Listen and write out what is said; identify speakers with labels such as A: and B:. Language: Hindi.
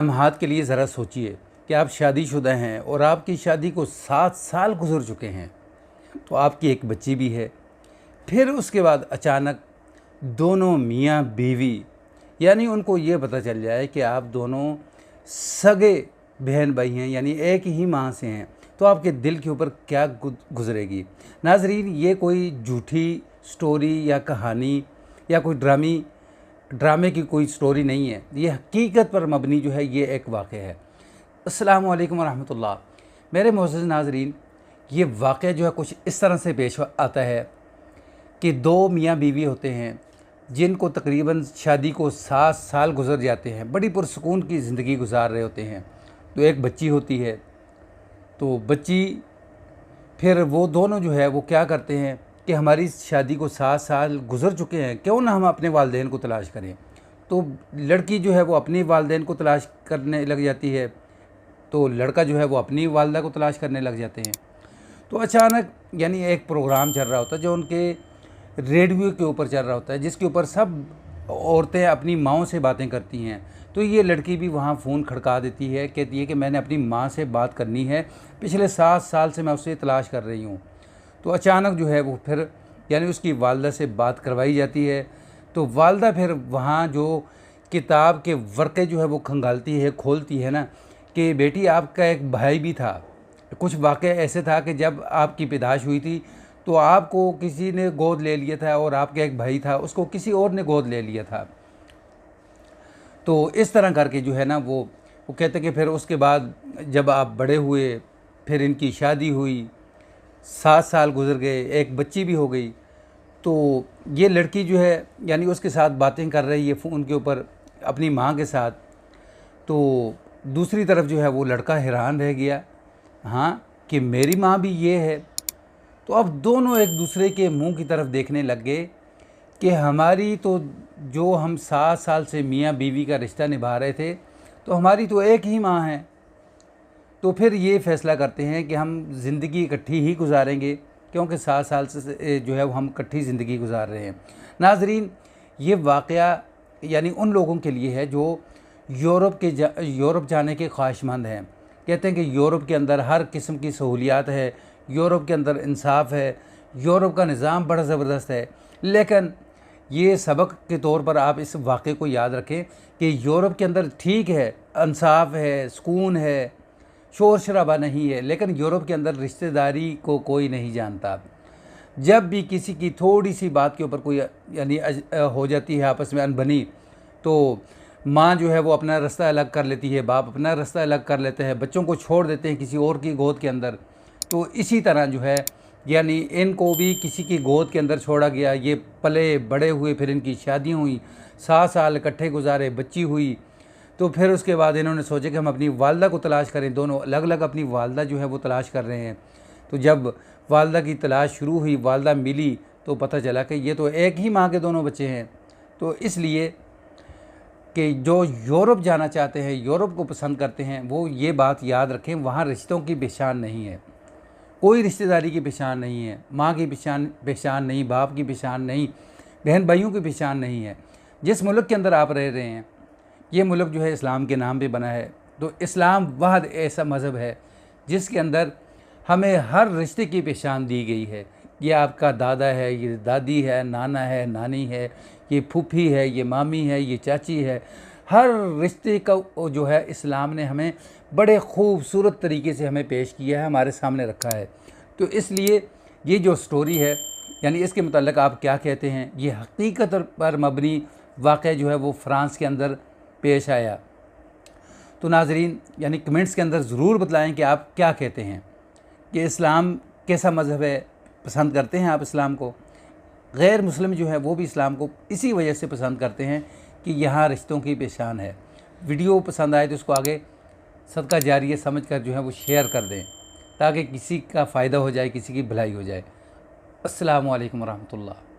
A: लम्हात के लिए ज़रा सोचिए कि आप शादीशुदा हैं और आपकी शादी को 7 साल गुजर चुके हैं, तो आपकी एक बच्ची भी है। फिर उसके बाद अचानक दोनों मियाँ बीवी यानी उनको ये पता चल जाए कि आप दोनों सगे बहन भाई हैं, यानी एक ही माँ से हैं, तो आपके दिल के ऊपर क्या गुजरेगी। नाज़रीन, ये कोई झूठी स्टोरी या कहानी या कोई ड्रामे की कोई स्टोरी नहीं है, ये हकीकत पर मबनी जो है ये एक वाक़या है। अस्सलामु अलैकुम वरहमतुल्लाह। मेरे मोअज़्ज़ज़ नाज़रीन, ये वाक़या जो है कुछ इस तरह से पेश आता है कि दो मियाँ बीवी होते हैं जिनको तकरीबन शादी को 7 साल गुजर जाते हैं, बड़ी पुरसुकून की ज़िंदगी गुजार रहे होते हैं। तो एक बच्ची होती है, तो बच्ची फिर वो दोनों जो है वो क्या करते हैं कि हमारी शादी को 7 साल गुजर चुके हैं, क्यों ना हम अपने वालिदैन को तलाश करें। तो लड़की जो है वो अपनी वालिदैन को तलाश करने लग जाती है, तो लड़का जो है वो अपनी वालदा को तलाश करने लग जाते हैं। तो अचानक यानी एक प्रोग्राम चल रहा होता है जो उनके रेडियो के ऊपर चल रहा होता है, जिसके ऊपर सब औरतें अपनी माँओं से बातें करती हैं। तो ये लड़की भी वहाँ फ़ोन खड़का देती है, कहती है कि मैंने अपनी माँ से बात करनी है, पिछले 7 साल से मैं उससे तलाश कर रही हूँ। तो अचानक जो है वो फिर यानी उसकी वालदा से बात करवाई जाती है। तो वालदा फिर वहाँ जो किताब के वर्क़े जो है वो खंगालती है, खोलती है ना, कि बेटी आपका एक भाई भी था। कुछ वाक़या ऐसे था कि जब आपकी पैदाइश हुई थी तो आपको किसी ने गोद ले लिया था और आपका एक भाई था, उसको किसी और ने गोद ले लिया था। तो इस तरह करके जो है ना वो कहते कि फिर उसके बाद जब आप बड़े हुए, फिर इनकी शादी हुई, 7 साल गुजर गए, एक बच्ची भी हो गई। तो ये लड़की जो है यानी उसके साथ बातें कर रही है फ़ोन के ऊपर अपनी माँ के साथ। तो दूसरी तरफ जो है वो लड़का हैरान रह गया, हाँ, कि मेरी माँ भी ये है। तो अब दोनों एक दूसरे के मुंह की तरफ देखने लग गए कि हमारी तो जो हम 7 साल से मियाँ बीवी का रिश्ता निभा रहे थे, तो हमारी तो एक ही माँ है। तो फिर ये फ़ैसला करते हैं कि हम ज़िंदगी इकट्ठी ही गुजारेंगे, क्योंकि 7 साल से जो है वो हम इकट्ठी ज़िंदगी गुजार रहे हैं। नाज़रीन, ये वाक़या यानी उन लोगों के लिए है जो यूरोप जाने के ख्वाहिशमंद हैं। कहते हैं कि यूरोप के अंदर हर किस्म की सहूलियात है, यूरोप के अंदर इंसाफ है, यूरोप का निज़ाम बड़ा ज़बरदस्त है। लेकिन ये सबक के तौर पर आप इस वाक़े को याद रखें कि यूरोप के अंदर ठीक है, इंसाफ है, सुकून है, शोर शराबा नहीं है, लेकिन यूरोप के अंदर रिश्तेदारी को कोई नहीं जानता। जब भी किसी की थोड़ी सी बात के ऊपर कोई यानी हो जाती है आपस में अनबनी, तो माँ जो है वो अपना रास्ता अलग कर लेती है, बाप अपना रास्ता अलग कर लेते हैं, बच्चों को छोड़ देते हैं किसी और की गोद के अंदर। तो इसी तरह जो है यानी इनको भी किसी की गोद के अंदर छोड़ा गया, ये पले बड़े हुए, फिर इनकी शादी हुई, 7 साल इकट्ठे गुजारे, बच्ची हुई। तो फिर उसके बाद इन्होंने सोचा कि हम अपनी वालदा को तलाश करें। दोनों अलग अलग अपनी वालदा जो है वो तलाश कर रहे हैं। तो जब वालदा की तलाश शुरू हुई, वालदा मिली, तो पता चला कि ये तो एक ही माँ के दोनों बच्चे हैं। तो इसलिए कि जो यूरोप जाना चाहते हैं, यूरोप को पसंद करते हैं, वो ये बात याद रखें, वहाँ रिश्तों की पहचान नहीं है, कोई रिश्तेदारी की पहचान नहीं है, माँ की पहचान नहीं, बाप की पहचान नहीं, बहन भाइयों की पहचान नहीं है। जिस मुल्क के अंदर आप रह रहे हैं, ये मुल्क जो है इस्लाम के नाम पे बना है। तो इस्लाम वाहिद ऐसा मज़हब है जिसके अंदर हमें हर रिश्ते की पहचान दी गई है। ये आपका दादा है, ये दादी है, नाना है, नानी है, ये फूफी है, ये मामी है, ये चाची है। हर रिश्ते का जो है इस्लाम ने हमें बड़े खूबसूरत तरीके से हमें पेश किया है, हमारे सामने रखा है। तो इसलिए ये जो स्टोरी है यानी इसके मुताल्लिक़ आप क्या कहते हैं, ये हकीकत पर मबनी वाक़या जो है वो फ़्रांस के अंदर पेश आया। तो नाज़रीन, यानी कमेंट्स के अंदर ज़रूर बतलाएं कि आप क्या कहते हैं कि इस्लाम कैसा मज़हब है, पसंद करते हैं आप इस्लाम को। गैर मुस्लिम जो है वो भी इस्लाम को इसी वजह से पसंद करते हैं कि यहाँ रिश्तों की पहचान है। वीडियो पसंद आए तो उसको आगे सदका जारिया समझ कर जो है वो शेयर कर दें, ताकि किसी का फ़ायदा हो जाए, किसी की भलाई हो जाए। अस्सलामु अलैकुम वरहमतुल्लाह।